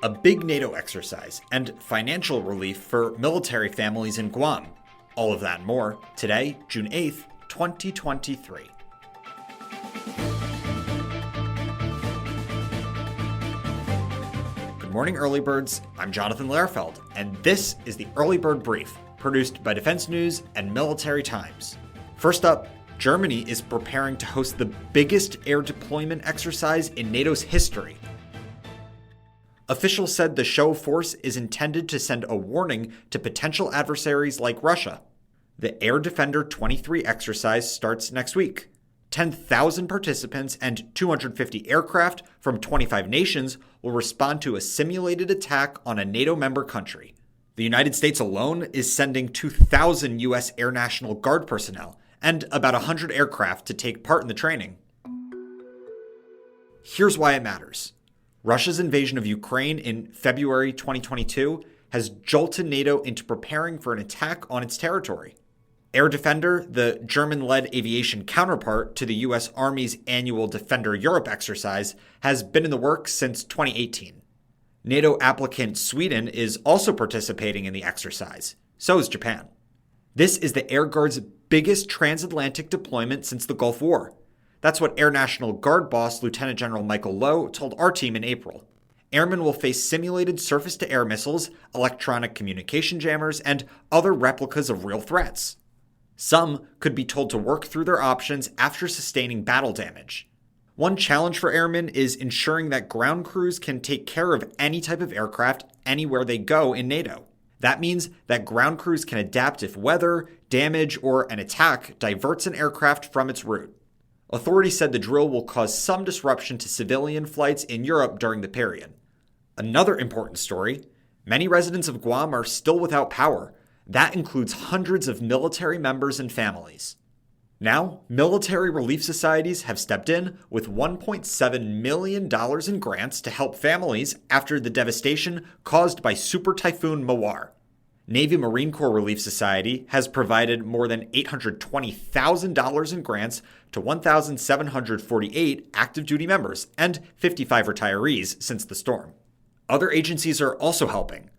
a big NATO exercise, and financial relief for military families in Guam. All of that and more today, June 8th, 2023. Good morning, Early Birds. I'm Jonathan Lehrfeld, and this is the Early Bird Brief, produced by Defense News and Military Times. First up, Germany is preparing to host the biggest air deployment exercise in NATO's history. Officials said the show of force is intended to send a warning to potential adversaries like Russia. The Air Defender 23 exercise starts next week. 10,000 participants and 250 aircraft from 25 nations will respond to a simulated attack on a NATO member country. The United States alone is sending 2,000 U.S. Air National Guard personnel and about 100 aircraft to take part in the training. Here's why it matters. Russia's invasion of Ukraine in February 2022 has jolted NATO into preparing for an attack on its territory. Air Defender, the German-led aviation counterpart to the U.S. Army's annual Defender Europe exercise, has been in the works since 2018. NATO applicant Sweden is also participating in the exercise. So is Japan. This is the Air Guard's biggest transatlantic deployment since the Gulf War. That's what Air National Guard boss Lieutenant General Michael Lowe told our team in April. Airmen will face simulated surface-to-air missiles, electronic communication jammers, and other replicas of real threats. Some could be told to work through their options after sustaining battle damage. One challenge for airmen is ensuring that ground crews can take care of any type of aircraft anywhere they go in NATO. That means that ground crews can adapt if weather, damage, or an attack diverts an aircraft from its route. Authorities said the drill will cause some disruption to civilian flights in Europe during the period. Another important story, many residents of Guam are still without power. That includes hundreds of military members and families. Now, military relief societies have stepped in with $1.7 million in grants to help families after the devastation caused by Super Typhoon Mawar. Navy Marine Corps Relief Society has provided more than $820,000 in grants to 1,748 active duty members and 55 retirees since the storm. Other agencies are also helping.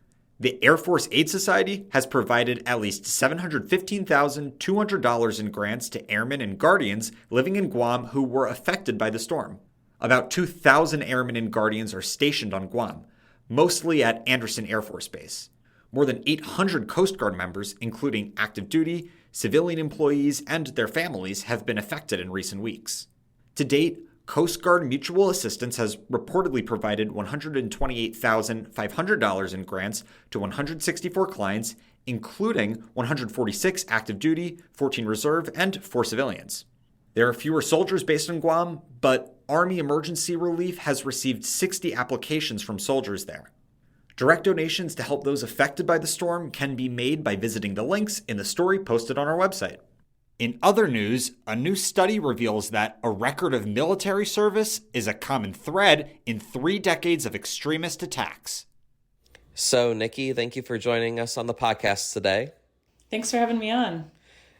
The Air Force Aid Society has provided at least $715,200 in grants to airmen and guardians living in Guam who were affected by the storm. About 2,000 airmen and guardians are stationed on Guam, mostly at Andersen Air Force Base. More than 800 Coast Guard members, including active duty, civilian employees, and their families, have been affected in recent weeks. To date, Coast Guard Mutual Assistance has reportedly provided $128,500 in grants to 164 clients, including 146 active duty, 14 reserve, and 4 civilians. There are fewer soldiers based in Guam, but Army Emergency Relief has received 60 applications from soldiers there. Direct donations to help those affected by the storm can be made by visiting the links in the story posted on our website. In other news, a new study reveals that a record of military service is a common thread in 3 decades of extremist attacks. So, Nikki, thank you for joining us on the podcast today. Thanks for having me on.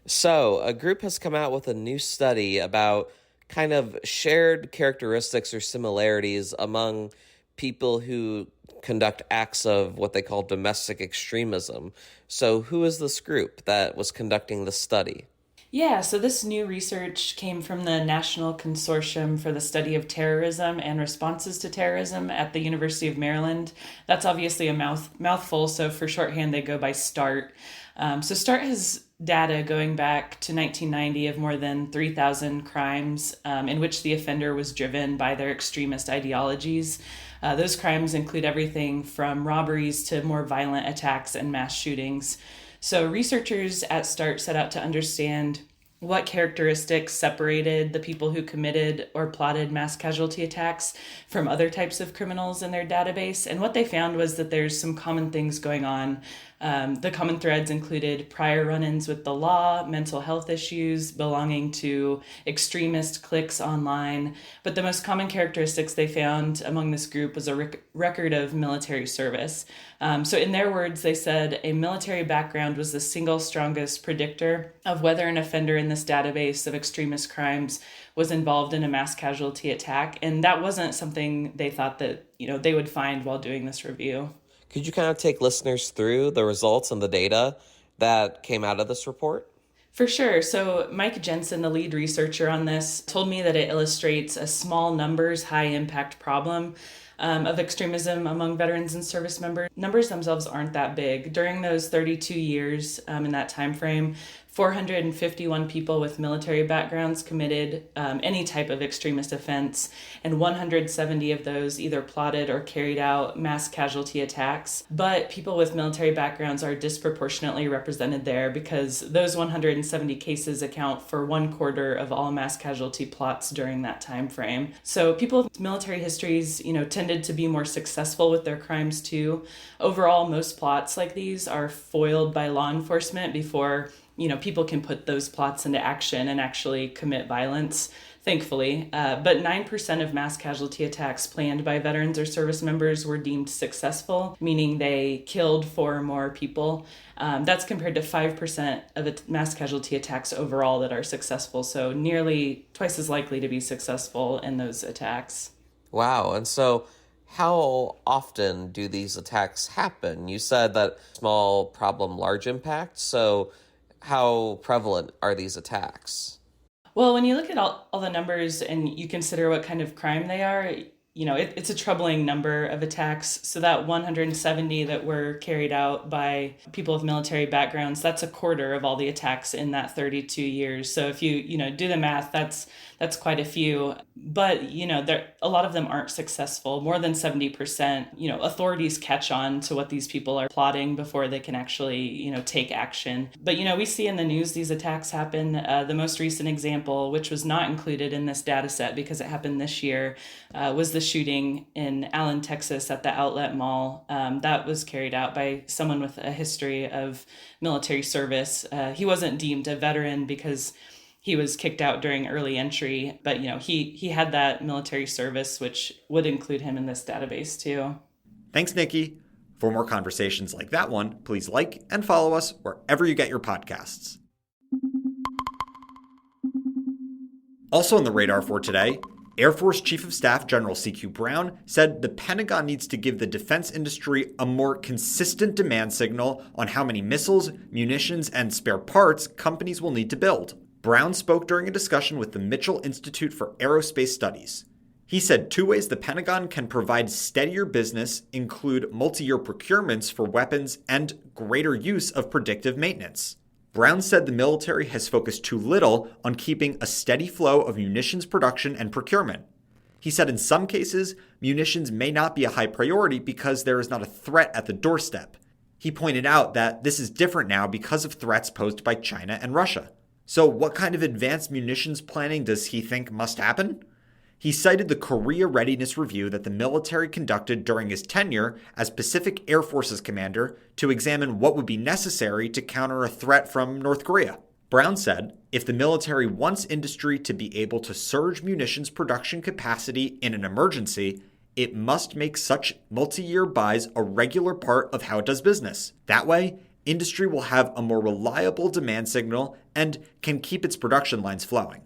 So, a group has come out with a new study about kind of shared characteristics or similarities among people who conduct acts of what they call domestic extremism. So, who is this group that was conducting the study? Yeah, so this new research came from the National Consortium for the Study of Terrorism and Responses to Terrorism at the University of Maryland. That's obviously a mouthful, so for shorthand they go by START. So START has data going back to 1990 of more than 3,000 crimes in which the offender was driven by their extremist ideologies. Those crimes include everything from robberies to more violent attacks and mass shootings. So researchers at START set out to understand what characteristics separated the people who committed or plotted mass casualty attacks from other types of criminals in their database. And what they found was that there's some common things going on. The common threads included prior run-ins with the law, mental health issues, belonging to extremist cliques online. But the most common characteristics they found among this group was a record of military service. So in their words, they said a military background was the single strongest predictor of whether an offender in this database of extremist crimes was involved in a mass casualty attack. And that wasn't something they thought that, they would find while doing this review. Could you kind of take listeners through the results and the data that came out of this report? For sure. So Mike Jensen, the lead researcher on this, told me that it illustrates a small numbers, high impact problem of extremism among veterans and service members. Numbers themselves aren't that big. During those 32 years in that time frame, 451 people with military backgrounds committed any type of extremist offense, and 170 of those either plotted or carried out mass casualty attacks. But people with military backgrounds are disproportionately represented there because those 170 cases account for 1/4 of all mass casualty plots during that time frame. So people with military histories, tended to be more successful with their crimes too. Overall, most plots like these are foiled by law enforcement before people can put those plots into action and actually commit violence, thankfully. But 9% of mass casualty attacks planned by veterans or service members were deemed successful, meaning they killed 4 or more people. That's compared to 5% of mass casualty attacks overall that are successful. So nearly twice as likely to be successful in those attacks. Wow. And so how often do these attacks happen? You said that small problem, large impact. So how prevalent are these attacks? Well, when you look at all the numbers and you consider what kind of crime they are, it's a troubling number of attacks. So that 170 that were carried out by people with military backgrounds, that's 1/4 of all the attacks in that 32 years. So if you, do the math, that's quite a few. But, a lot of them aren't successful. More than 70%, authorities catch on to what these people are plotting before they can actually, take action. But, we see in the news these attacks happen. The most recent example, which was not included in this data set because it happened this year, was the shooting in Allen, Texas at the Outlet Mall. That was carried out by someone with a history of military service. He wasn't deemed a veteran because he was kicked out during early entry, but he had that military service, which would include him in this database too. Thanks, Nikki. For more conversations like that one, please like and follow us wherever you get your podcasts. Also on the radar for today, Air Force Chief of Staff General C.Q. Brown said the Pentagon needs to give the defense industry a more consistent demand signal on how many missiles, munitions, and spare parts companies will need to build. Brown spoke during a discussion with the Mitchell Institute for Aerospace Studies. He said 2 ways the Pentagon can provide steadier business include multi-year procurements for weapons and greater use of predictive maintenance. Brown said the military has focused too little on keeping a steady flow of munitions production and procurement. He said in some cases, munitions may not be a high priority because there is not a threat at the doorstep. He pointed out that this is different now because of threats posed by China and Russia. So what kind of advanced munitions planning does he think must happen? He cited the Korea Readiness Review that the military conducted during his tenure as Pacific Air Forces commander to examine what would be necessary to counter a threat from North Korea. Brown said, if the military wants industry to be able to surge munitions production capacity in an emergency, it must make such multi-year buys a regular part of how it does business. That way, industry will have a more reliable demand signal and can keep its production lines flowing.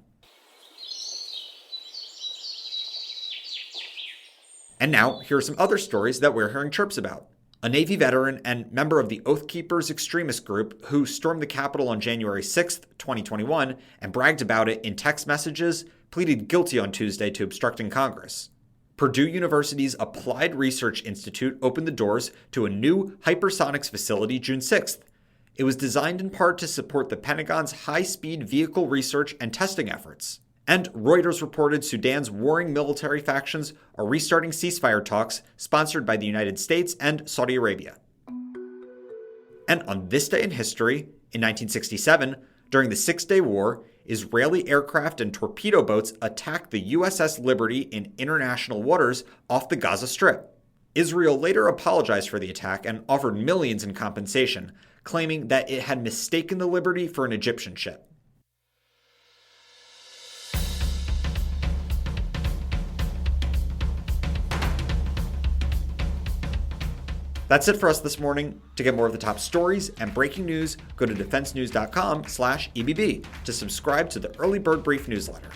And now, here are some other stories that we're hearing chirps about. A Navy veteran and member of the Oath Keepers extremist group who stormed the Capitol on January 6, 2021, and bragged about it in text messages, pleaded guilty on Tuesday to obstructing Congress. Purdue University's Applied Research Institute opened the doors to a new hypersonics facility June 6th. It was designed in part to support the Pentagon's high-speed vehicle research and testing efforts. And Reuters reported Sudan's warring military factions are restarting ceasefire talks sponsored by the United States and Saudi Arabia. And on this day in history, in 1967, during the Six-Day War, Israeli aircraft and torpedo boats attacked the USS Liberty in international waters off the Gaza Strip. Israel later apologized for the attack and offered millions in compensation, claiming that it had mistaken the Liberty for an Egyptian ship. That's it for us this morning. To get more of the top stories and breaking news, go to defensenews.com/EBB to subscribe to the Early Bird Brief newsletter.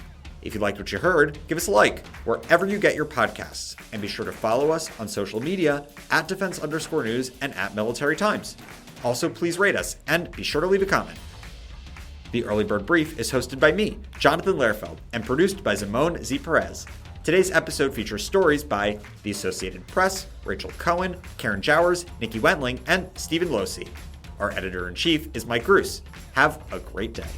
If you liked what you heard, give us a like wherever you get your podcasts, and be sure to follow us on social media at defense_news and at Military Times. Also, please rate us and be sure to leave a comment. The Early Bird Brief is hosted by me, Jonathan Lehrfeld, and produced by Simone Z. Perez. Today's episode features stories by The Associated Press, Rachel Cohen, Karen Jowers, Nikki Wentling, and Stephen Losey. Our editor-in-chief is Mike Gruss. Have a great day.